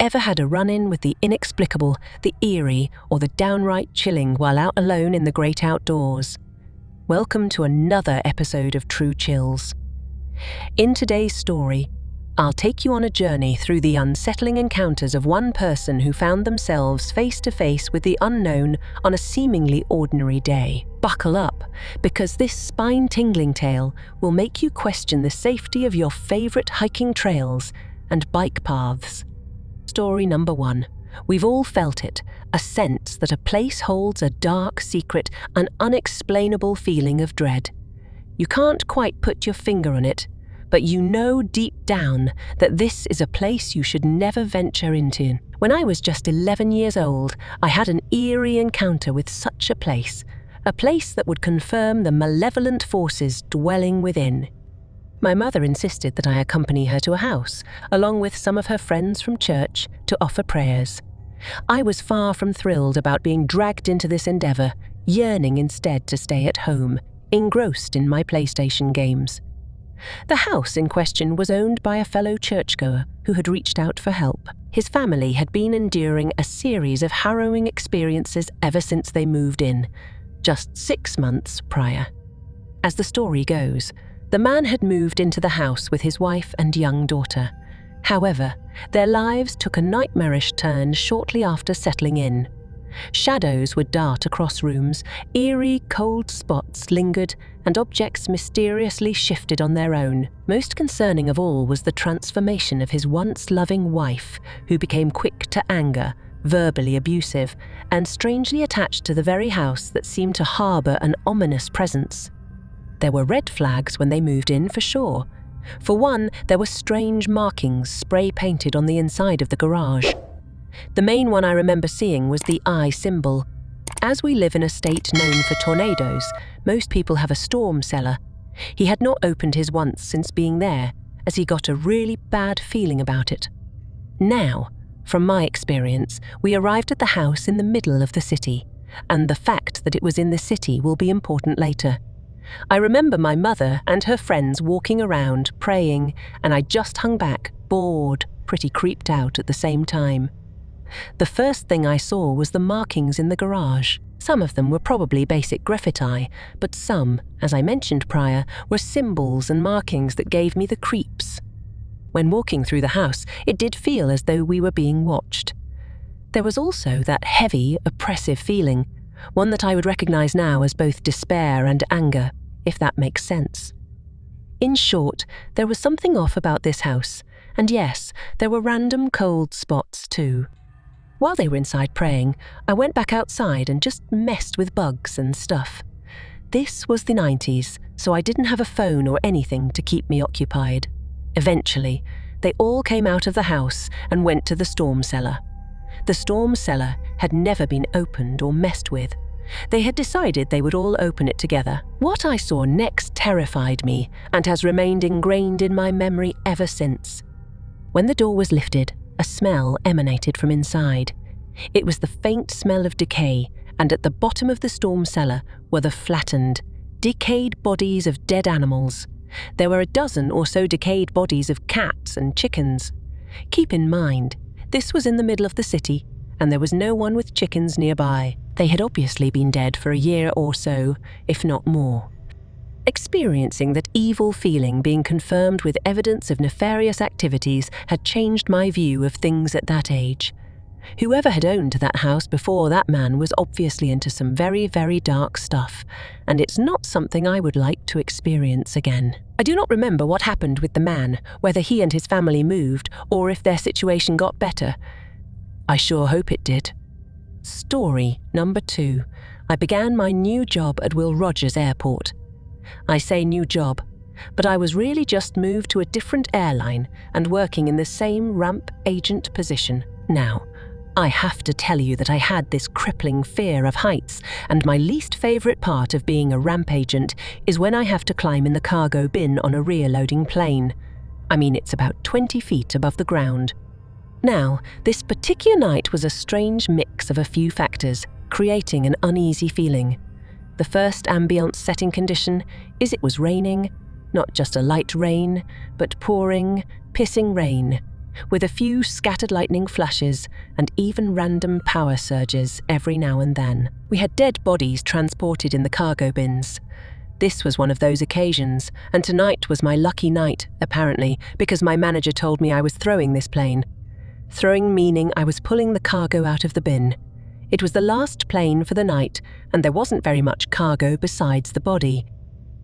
Ever had a run-in with the inexplicable, the eerie, or the downright chilling while out alone in the great outdoors? Welcome to another episode of True Chills. In today's story, I'll take you on a journey through the unsettling encounters of one person who found themselves face to face with the unknown on a seemingly ordinary day. Buckle up, because this spine-tingling tale will make you question the safety of your favorite hiking trails and bike paths. Story number 1. We've all felt it, a sense that a place holds a dark secret, an unexplainable feeling of dread. You can't quite put your finger on it, but you know deep down that this is a place you should never venture into. When I was just 11 years old, I had an eerie encounter with such a place that would confirm the malevolent forces dwelling within. My mother insisted that I accompany her to a house, along with some of her friends from church, to offer prayers. I was far from thrilled about being dragged into this endeavour, yearning instead to stay at home, engrossed in my PlayStation games. The house in question was owned by a fellow churchgoer who had reached out for help. His family had been enduring a series of harrowing experiences ever since they moved in, just 6 months prior. As the story goes, the man had moved into the house with his wife and young daughter. However, their lives took a nightmarish turn shortly after settling in. Shadows would dart across rooms, eerie, cold spots lingered, and objects mysteriously shifted on their own. Most concerning of all was the transformation of his once loving wife, who became quick to anger, verbally abusive, and strangely attached to the very house that seemed to harbour an ominous presence. There were red flags when they moved in, for sure. For one, there were strange markings spray-painted on the inside of the garage. The main one I remember seeing was the eye symbol. As we live in a state known for tornadoes, most people have a storm cellar. He had not opened his once since being there, as he got a really bad feeling about it. Now, from my experience, we arrived at the house in the middle of the city, and the fact that it was in the city will be important later. I remember my mother and her friends walking around, praying, and I just hung back, bored, pretty creeped out at the same time. The first thing I saw was the markings in the garage. Some of them were probably basic graffiti, but some, as I mentioned prior, were symbols and markings that gave me the creeps. When walking through the house, it did feel as though we were being watched. There was also that heavy, oppressive feeling, one that I would recognize now as both despair and anger, if that makes sense. In short, there was something off about this house, and yes, there were random cold spots too. While they were inside praying, I went back outside and just messed with bugs and stuff. This was the 90s, so I didn't have a phone or anything to keep me occupied. Eventually, they all came out of the house and went to the storm cellar. The storm cellar had never been opened or messed with. They had decided they would all open it together. What I saw next terrified me and has remained ingrained in my memory ever since. When the door was lifted, a smell emanated from inside. It was the faint smell of decay, and at the bottom of the storm cellar were the flattened, decayed bodies of dead animals. There were a dozen or so decayed bodies of cats and chickens. Keep in mind, this was in the middle of the city, and there was no one with chickens nearby. They had obviously been dead for a year or so, if not more. Experiencing that evil feeling being confirmed with evidence of nefarious activities had changed my view of things at that age. Whoever had owned that house before that man was obviously into some very, very dark stuff, and it's not something I would like to experience again. I do not remember what happened with the man, whether he and his family moved, or if their situation got better. I sure hope it did. Story number 2. I began my new job at Will Rogers Airport. I say new job, but I was really just moved to a different airline and working in the same ramp agent position. Now, I have to tell you that I had this crippling fear of heights, and my least favourite part of being a ramp agent is when I have to climb in the cargo bin on a rear-loading plane. I mean, it's about 20 feet above the ground. Now, this particular night was a strange mix of a few factors, creating an uneasy feeling. The first ambience setting condition is it was raining, not just a light rain, but pouring, pissing rain. with a few scattered lightning flashes and even random power surges every now and then. We had dead bodies transported in the cargo bins. This was one of those occasions, and tonight was my lucky night, apparently, because my manager told me I was throwing this plane. Throwing meaning I was pulling the cargo out of the bin. It was the last plane for the night, and there wasn't very much cargo besides the body.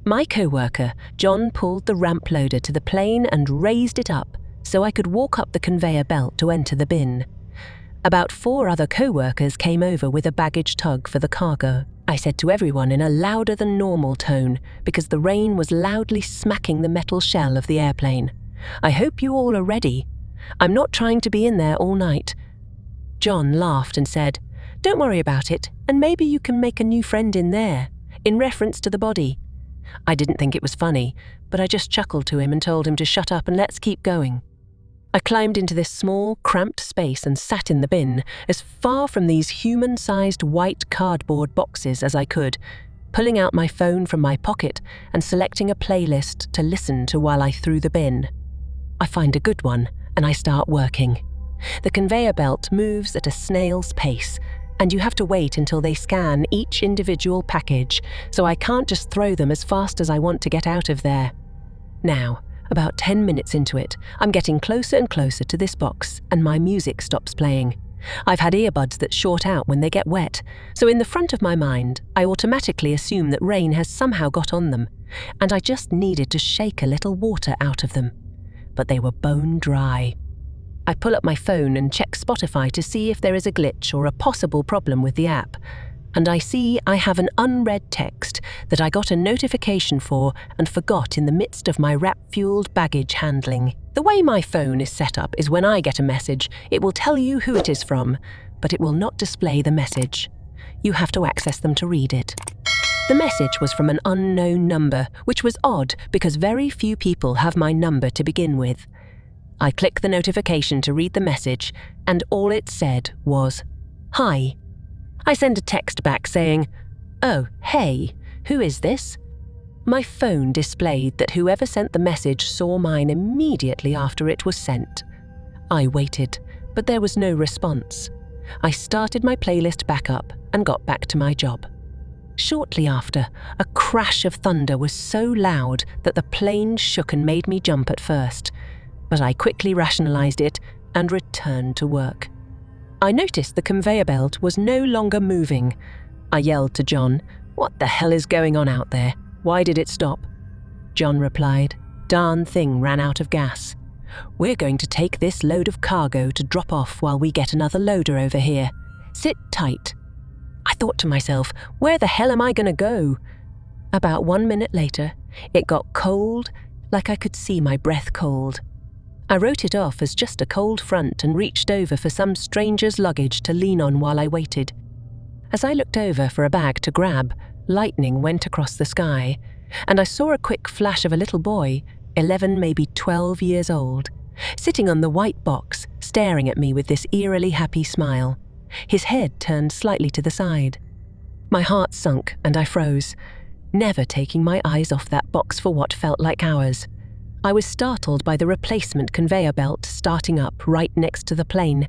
My co-worker, John, pulled the ramp loader to the plane and raised it up so I could walk up the conveyor belt to enter the bin. About 4 other co-workers came over with a baggage tug for the cargo. I said to everyone in a louder than normal tone because the rain was loudly smacking the metal shell of the airplane. "I hope you all are ready. I'm not trying to be in there all night." John laughed and said, "Don't worry about it, and maybe you can make a new friend in there," in reference to the body. I didn't think it was funny, but I just chuckled to him and told him to shut up and let's keep going. I climbed into this small, cramped space and sat in the bin, as far from these human-sized white cardboard boxes as I could, pulling out my phone from my pocket and selecting a playlist to listen to while I threw the bin. I find a good one, and I start working. The conveyor belt moves at a snail's pace, and you have to wait until they scan each individual package, so I can't just throw them as fast as I want to get out of there. Now, about 10 minutes into it, I'm getting closer and closer to this box, and my music stops playing. I've had earbuds that short out when they get wet, so in the front of my mind, I automatically assume that rain has somehow got on them, and I just needed to shake a little water out of them. But they were bone dry. I pull up my phone and check Spotify to see if there is a glitch or a possible problem with the app, and I see I have an unread text that I got a notification for and forgot in the midst of my rap-fueled baggage handling. The way my phone is set up is when I get a message, it will tell you who it is from, but it will not display the message. You have to access them to read it. The message was from an unknown number, which was odd because very few people have my number to begin with. I click the notification to read the message, and all it said was, "Hi." I send a text back saying, "Oh, hey, who is this?" My phone displayed that whoever sent the message saw mine immediately after it was sent. I waited, but there was no response. I started my playlist back up and got back to my job. Shortly after, a crash of thunder was so loud that the plane shook and made me jump at first, but I quickly rationalized it and returned to work. I noticed the conveyor belt was no longer moving. I yelled to John, "What the hell is going on out there? Why did it stop?" John replied, "Darn thing ran out of gas. We're going to take this load of cargo to drop off while we get another loader over here. Sit tight." I thought to myself, where the hell am I going to go? About 1 minute later, it got cold, like I could see my breath cold. I wrote it off as just a cold front and reached over for some stranger's luggage to lean on while I waited. As I looked over for a bag to grab, lightning went across the sky, and I saw a quick flash of a little boy, 11, maybe 12 years old, sitting on the white box, staring at me with this eerily happy smile, his head turned slightly to the side. My heart sunk and I froze, never taking my eyes off that box for what felt like hours. I was startled by the replacement conveyor belt starting up right next to the plane.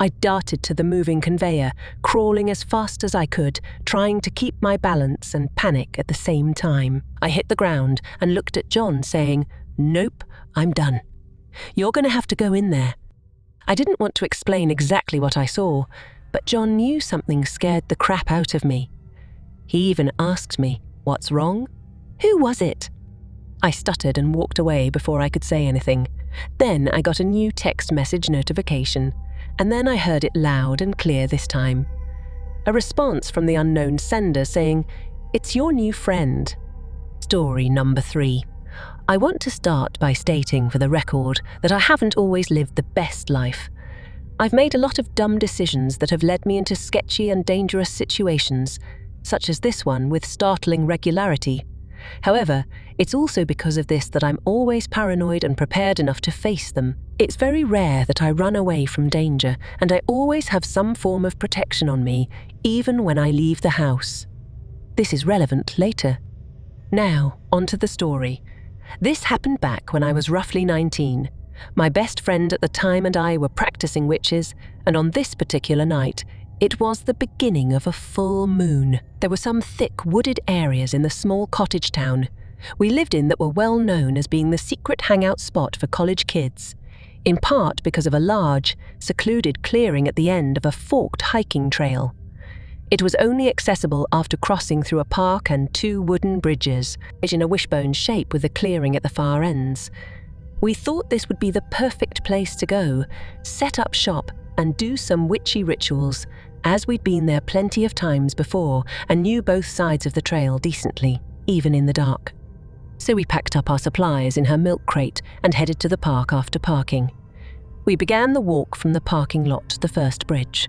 I darted to the moving conveyor, crawling as fast as I could, trying to keep my balance and panic at the same time. I hit the ground and looked at John, saying, "Nope, I'm done. You're going to have to go in there." I didn't want to explain exactly what I saw, but John knew something scared the crap out of me. He even asked me, "What's wrong? Who was it?" I stuttered and walked away before I could say anything. Then I got a new text message notification, and then I heard it loud and clear this time. A response from the unknown sender saying, "It's your new friend." Story number 3. I want to start by stating for the record that I haven't always lived the best life. I've made a lot of dumb decisions that have led me into sketchy and dangerous situations, such as this one with startling regularity. However, it's also because of this that I'm always paranoid and prepared enough to face them. It's very rare that I run away from danger, and I always have some form of protection on me, even when I leave the house. This is relevant later. Now, onto the story. This happened back when I was roughly 19. My best friend at the time and I were practicing witches, and on this particular night, it was the beginning of a full moon. There were some thick wooded areas in the small cottage town we lived in that were well known as being the secret hangout spot for college kids, in part because of a large, secluded clearing at the end of a forked hiking trail. It was only accessible after crossing through a park and 2 wooden bridges, each in a wishbone shape with a clearing at the far ends. We thought this would be the perfect place to go, set up shop and do some witchy rituals, as we'd been there plenty of times before and knew both sides of the trail decently, even in the dark. So we packed up our supplies in her milk crate and headed to the park after parking. We began the walk from the parking lot to the first bridge.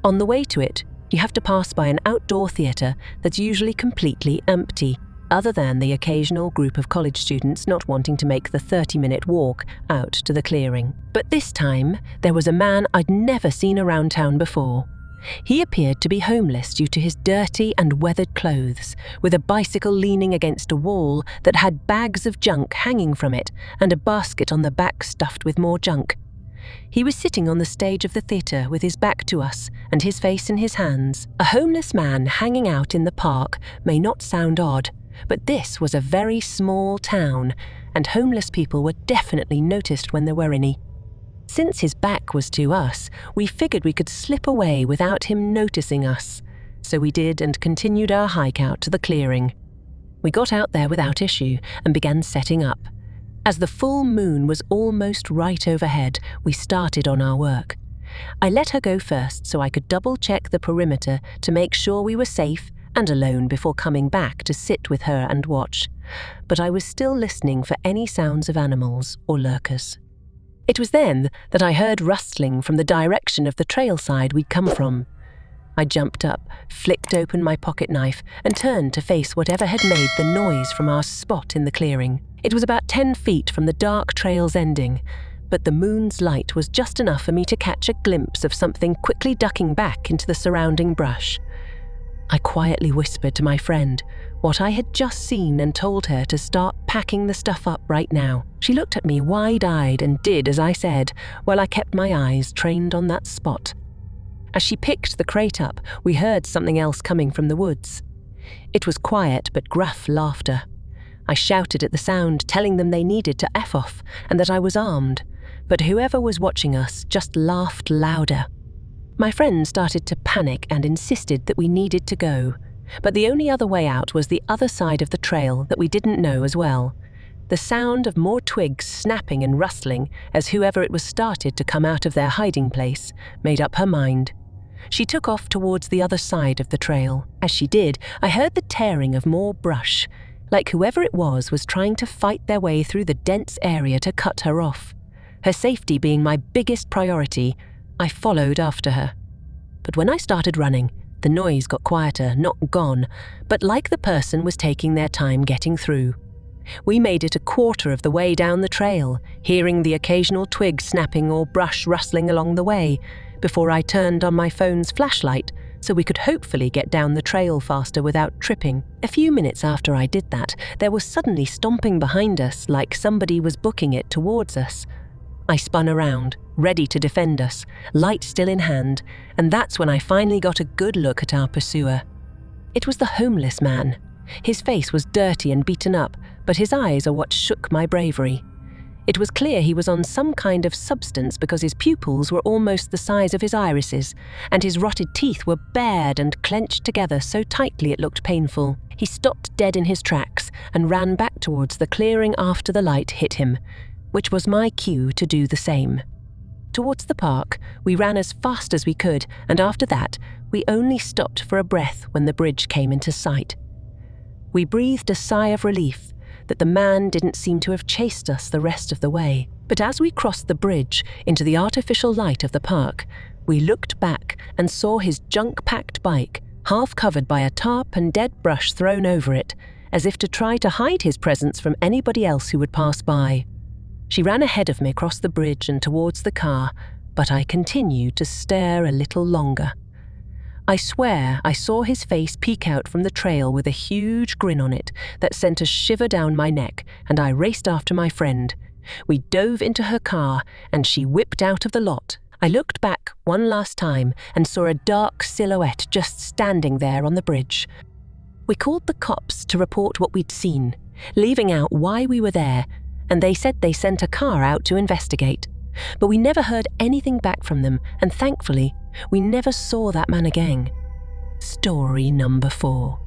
On the way to it, you have to pass by an outdoor theatre that's usually completely empty, other than the occasional group of college students not wanting to make the 30-minute walk out to the clearing. But this time, there was a man I'd never seen around town before. He appeared to be homeless due to his dirty and weathered clothes, with a bicycle leaning against a wall that had bags of junk hanging from it and a basket on the back stuffed with more junk. He was sitting on the stage of the theatre with his back to us and his face in his hands. A homeless man hanging out in the park may not sound odd, but this was a very small town, and homeless people were definitely noticed when there were any. Since his back was to us, we figured we could slip away without him noticing us. So we did and continued our hike out to the clearing. We got out there without issue and began setting up. As the full moon was almost right overhead, we started on our work. I let her go first so I could double-check the perimeter to make sure we were safe and alone before coming back to sit with her and watch. But I was still listening for any sounds of animals or lurkers. It was then that I heard rustling from the direction of the trail side we'd come from. I jumped up, flicked open my pocket knife, and turned to face whatever had made the noise from our spot in the clearing. It was about 10 feet from the dark trail's ending, but the moon's light was just enough for me to catch a glimpse of something quickly ducking back into the surrounding brush. I quietly whispered to my friend what I had just seen and told her to start packing the stuff up right now. She looked at me wide-eyed and did as I said, while I kept my eyes trained on that spot. As she picked the crate up, we heard something else coming from the woods. It was quiet but gruff laughter. I shouted at the sound, telling them they needed to F off and that I was armed, but whoever was watching us just laughed louder. My friend started to panic and insisted that we needed to go, but the only other way out was the other side of the trail that we didn't know as well. The sound of more twigs snapping and rustling as whoever it was started to come out of their hiding place made up her mind. She took off towards the other side of the trail. As she did, I heard the tearing of more brush, like whoever it was trying to fight their way through the dense area to cut her off. Her safety being my biggest priority, I followed after her. But when I started running, the noise got quieter, not gone, but like the person was taking their time getting through. We made it a quarter of the way down the trail, hearing the occasional twig snapping or brush rustling along the way, before I turned on my phone's flashlight so we could hopefully get down the trail faster without tripping. A few minutes after I did that, there was suddenly stomping behind us like somebody was booking it towards us. I spun around, ready to defend us, light still in hand, and that's when I finally got a good look at our pursuer. It was the homeless man. His face was dirty and beaten up, but his eyes are what shook my bravery. It was clear he was on some kind of substance because his pupils were almost the size of his irises, and his rotted teeth were bared and clenched together so tightly it looked painful. He stopped dead in his tracks and ran back towards the clearing after the light hit him, which was my cue to do the same. Towards the park, we ran as fast as we could, and after that, we only stopped for a breath when the bridge came into sight. We breathed a sigh of relief that the man didn't seem to have chased us the rest of the way. But as we crossed the bridge into the artificial light of the park, we looked back and saw his junk-packed bike, half covered by a tarp and dead brush thrown over it, as if to try to hide his presence from anybody else who would pass by. She ran ahead of me across the bridge and towards the car, but I continued to stare a little longer. I swear I saw his face peek out from the trail with a huge grin on it that sent a shiver down my neck, and I raced after my friend, We dove into her car and she whipped out of the lot. I looked back one last time and saw a dark silhouette just standing there on the bridge. We called the cops to report what we'd seen, leaving out why we were there, and they said they sent a car out to investigate. But we never heard anything back from them, and thankfully, we never saw that man again. Story number 4.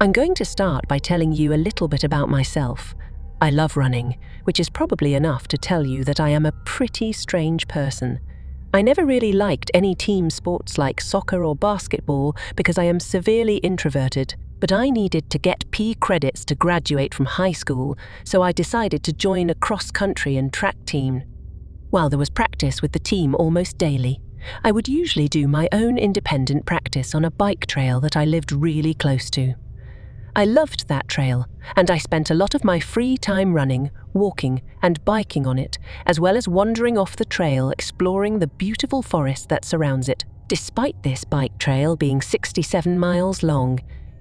I'm going to start by telling you a little bit about myself. I love running, which is probably enough to tell you that I am a pretty strange person. I never really liked any team sports like soccer or basketball because I am severely introverted, but I needed to get P credits to graduate from high school, so I decided to join a cross-country and track team. While there was practice with the team almost daily, I would usually do my own independent practice on a bike trail that I lived really close to. I loved that trail, and I spent a lot of my free time running, walking, and biking on it, as well as wandering off the trail exploring the beautiful forest that surrounds it. Despite this bike trail being 67 miles long,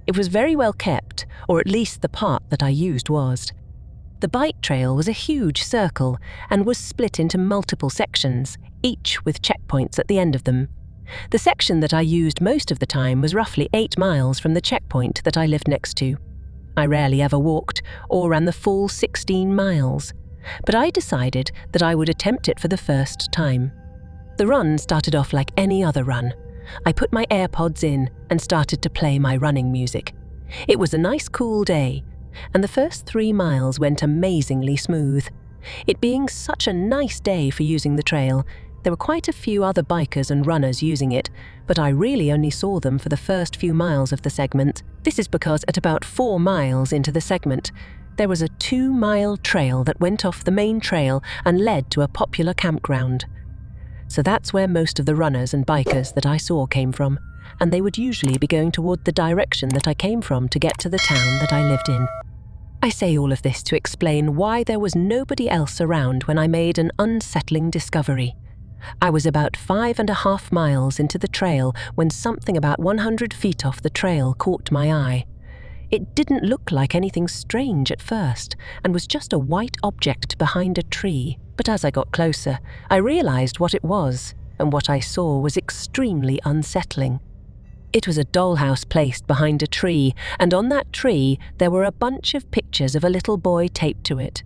it was very well kept, or at least the part that I used was. The bike trail was a huge circle and was split into multiple sections, each with checkpoints at the end of them. The section that I used most of the time was roughly 8 miles from the checkpoint that I lived next to. I rarely ever walked or ran the full 16 miles, but I decided that I would attempt it for the first time. The run started off like any other run. I put my AirPods in and started to play my running music. It was a nice cool day, and the first 3 miles went amazingly smooth. It being such a nice day for using the trail, there were quite a few other bikers and runners using it, but I really only saw them for the first few miles of the segment. This is because at about 4 miles into the segment, there was a 2-mile trail that went off the main trail and led to a popular campground. So that's where most of the runners and bikers that I saw came from, and they would usually be going toward the direction that I came from to get to the town that I lived in. I say all of this to explain why there was nobody else around when I made an unsettling discovery. I was about 5.5 miles into the trail when something about 100 feet off the trail caught my eye. It didn't look like anything strange at first and was just a white object behind a tree. But as I got closer, I realized what it was, and what I saw was extremely unsettling. It was a dollhouse placed behind a tree, and on that tree there were a bunch of pictures of a little boy taped to it.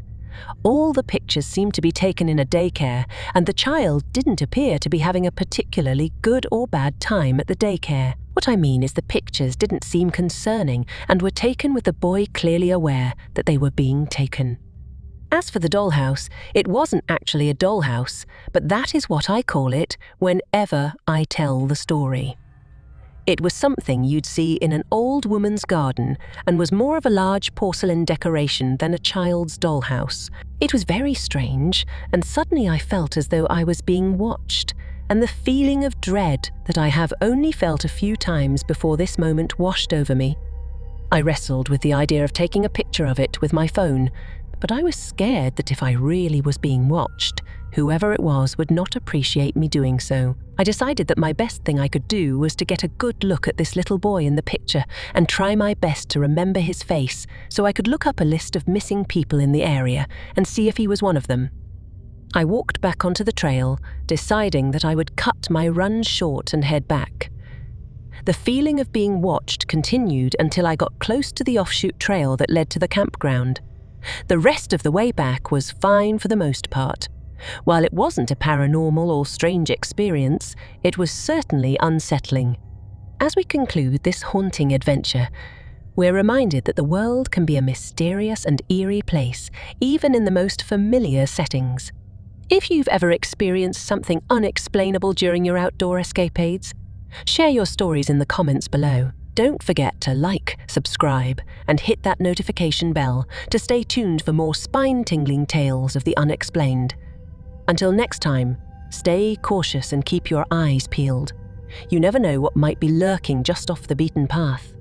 All the pictures seemed to be taken in a daycare, and the child didn't appear to be having a particularly good or bad time at the daycare. What I mean is the pictures didn't seem concerning and were taken with the boy clearly aware that they were being taken. As for the dollhouse, it wasn't actually a dollhouse, but that is what I call it whenever I tell the story. It was something you'd see in an old woman's garden and was more of a large porcelain decoration than a child's dollhouse. It was very strange, and suddenly I felt as though I was being watched, and the feeling of dread that I have only felt a few times before this moment washed over me. I wrestled with the idea of taking a picture of it with my phone, but I was scared that if I really was being watched, whoever it was would not appreciate me doing so. I decided that my best thing I could do was to get a good look at this little boy in the picture and try my best to remember his face so I could look up a list of missing people in the area and see if he was one of them. I walked back onto the trail, deciding that I would cut my run short and head back. The feeling of being watched continued until I got close to the offshoot trail that led to the campground. The rest of the way back was fine for the most part. While it wasn't a paranormal or strange experience, it was certainly unsettling. As we conclude this haunting adventure, we're reminded that the world can be a mysterious and eerie place, even in the most familiar settings. If you've ever experienced something unexplainable during your outdoor escapades, share your stories in the comments below. Don't forget to like, subscribe, and hit that notification bell to stay tuned for more spine-tingling tales of the unexplained. Until next time, stay cautious and keep your eyes peeled. You never know what might be lurking just off the beaten path.